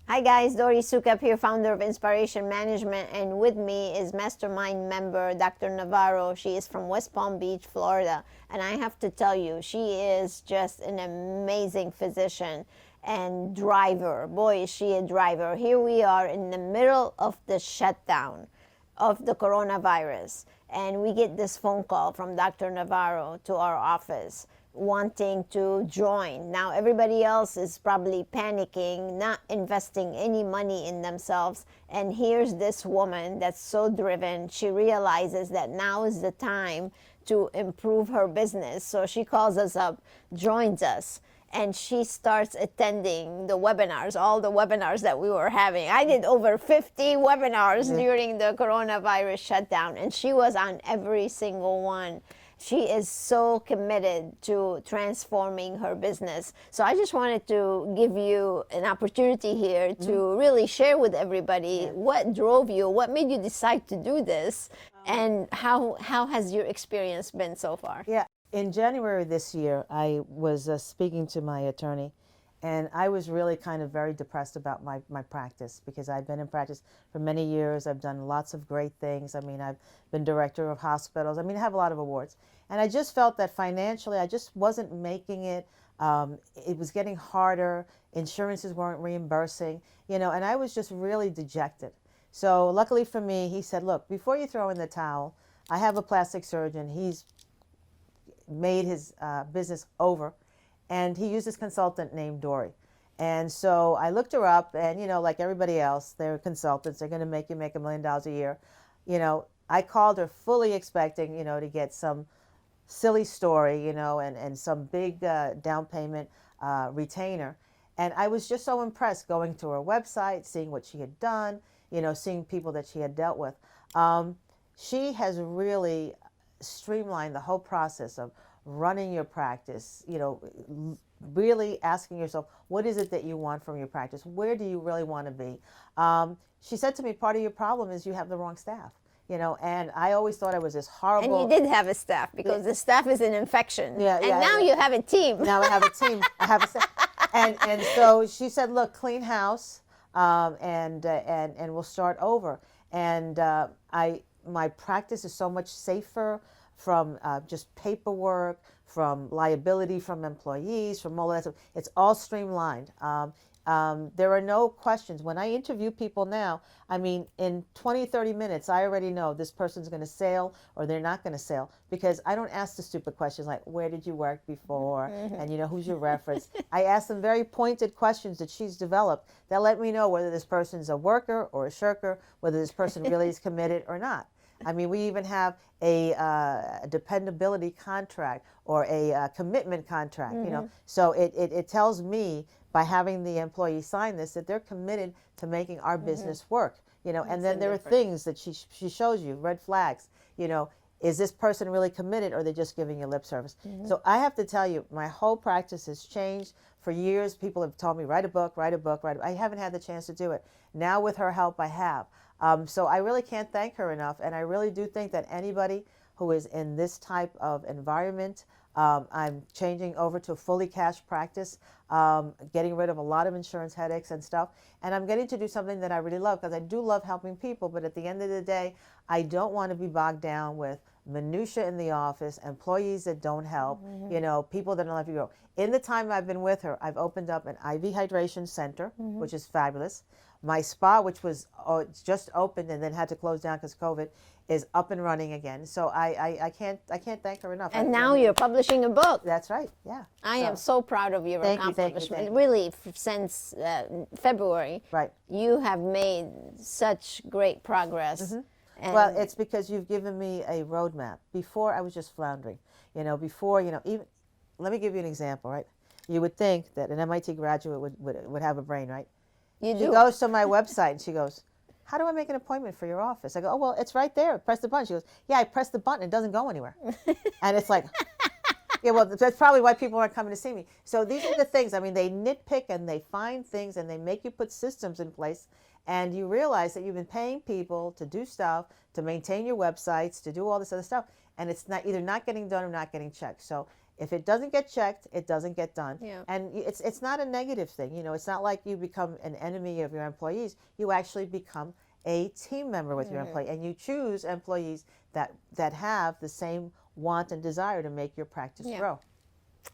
Hi guys, Dori Sukap here, founder of InSPAration Management, and with me is Mastermind member Dr. Navarro. She is from West Palm Beach, Florida, and I have to tell you, she is just an amazing physician and driver. Boy, is she a driver. Here we are in the middle of the shutdown of the coronavirus, and we get this phone call from Dr. Navarro to our office wanting to join. Now everybody else is probably panicking, not investing any money in themselves, and here's this woman that's so driven. She realizes that now is the time to improve her business, so she calls us up, joins us, and she starts attending the webinars, all the webinars that we were having. I did over 50 webinars during the coronavirus shutdown, and she was on every single one. She is so committed to transforming her business. So I just wanted to give you an opportunity here to really share with everybody what drove you, what made you decide to do this, and how has your experience been so far? Yeah, in January this year, I was speaking to my attorney, and I was really kind of very depressed about my practice because I've been in practice for many years. I've done lots of great things. I mean, I've been director of hospitals. I mean, I have a lot of awards. And I just felt that financially, I just wasn't making it. It was getting harder. Insurances weren't reimbursing, and I was just really dejected. So luckily for me, he said, look, before you throw in the towel, I have a plastic surgeon. He's made his business over, and he used this consultant named Dori. And so I looked her up, and like everybody else, they're consultants. They're going to make you make $1 million a year. I called her fully expecting, to get some silly story, and some big down payment retainer. And I was just so impressed going to her website, seeing what she had done, seeing people that she had dealt with. She has really streamlined the whole process of running your practice, really asking yourself, what is it that you want from your practice? Where do you really want to be? She said to me, part of your problem is you have the wrong staff. And I always thought I was this horrible. And you did have a staff because the staff is an infection. Yeah, and now you have a team. Now I have a team. I have a staff. And so she said, look, clean house, and we'll start over. And my practice is so much safer from just paperwork, from liability from employees, from all that stuff. It's all streamlined. There are no questions. When I interview people now, I mean, in 20, 30 minutes, I already know this person's going to sail or they're not going to sail, because I don't ask the stupid questions like, where did you work before? And, who's your reference? I ask them very pointed questions that she's developed that let me know whether this person's a worker or a shirker, whether this person really is committed or not. I mean, we even have a dependability contract or a commitment contract, So it tells me, by having the employee sign this, that they're committed to making our business work, and then there are things that she shows you, red flags, is this person really committed or are they just giving you lip service? So I have to tell you, my whole practice has changed. For years, people have told me, write a book. I haven't had the chance to do it. Now with her help, I have. So I really can't thank her enough. And I really do think that anybody who is in this type of environment, I'm changing over to a fully cash practice, getting rid of a lot of insurance headaches and stuff. And I'm getting to do something that I really love, because I do love helping people. But at the end of the day, I don't want to be bogged down with minutia in the office, employees that don't help, people that don't let you go. In the time I've been with her, I've opened up an IV hydration center, which is fabulous. My spa, which was just opened and then had to close down because COVID, is up and running again. So I can't thank her enough. And now you're publishing a book. That's right. Yeah. I am so proud of your accomplishment. Thank you. Really, since February, right, you have made such great progress. Well, it's because you've given me a roadmap. Before, I was just floundering. Before, even, let me give you an example, right? You would think that an MIT graduate would have a brain, right? You do. She goes to my website and she goes, how do I make an appointment for your office? I go, oh, well, it's right there. Press the button. She goes, yeah, I pressed the button. It doesn't go anywhere. And it's like, yeah, well, that's probably why people aren't coming to see me. So these are the things. I mean, they nitpick and they find things and they make you put systems in place. And you realize that you've been paying people to do stuff, to maintain your websites, to do all this other stuff. And it's not either not getting done or not getting checked. So If it doesn't get checked, it doesn't get done. Yeah. And it's not a negative thing. You know, it's not like you become an enemy of your employees. You actually become a team member with your employee, and you choose employees that have the same want and desire to make your practice grow.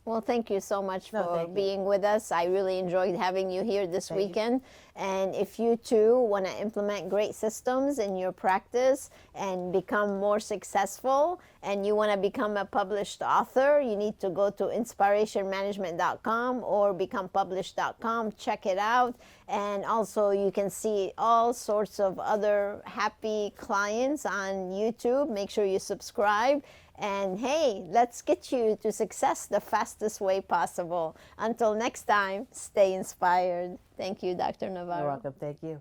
Well, thank you so much for thank you. being with us. I really enjoyed having you here this weekend. And if you too want to implement great systems in your practice and become more successful, and you want to become a published author, you need to go to InSPArationManagement.com or becomepublished.com. Check it out. And also you can see all sorts of other happy clients on YouTube. Make sure you subscribe. And hey, let's get you to success the fastest way possible. Until next time, stay inspired. Thank you, Dr. Navarro. You're welcome. Thank you.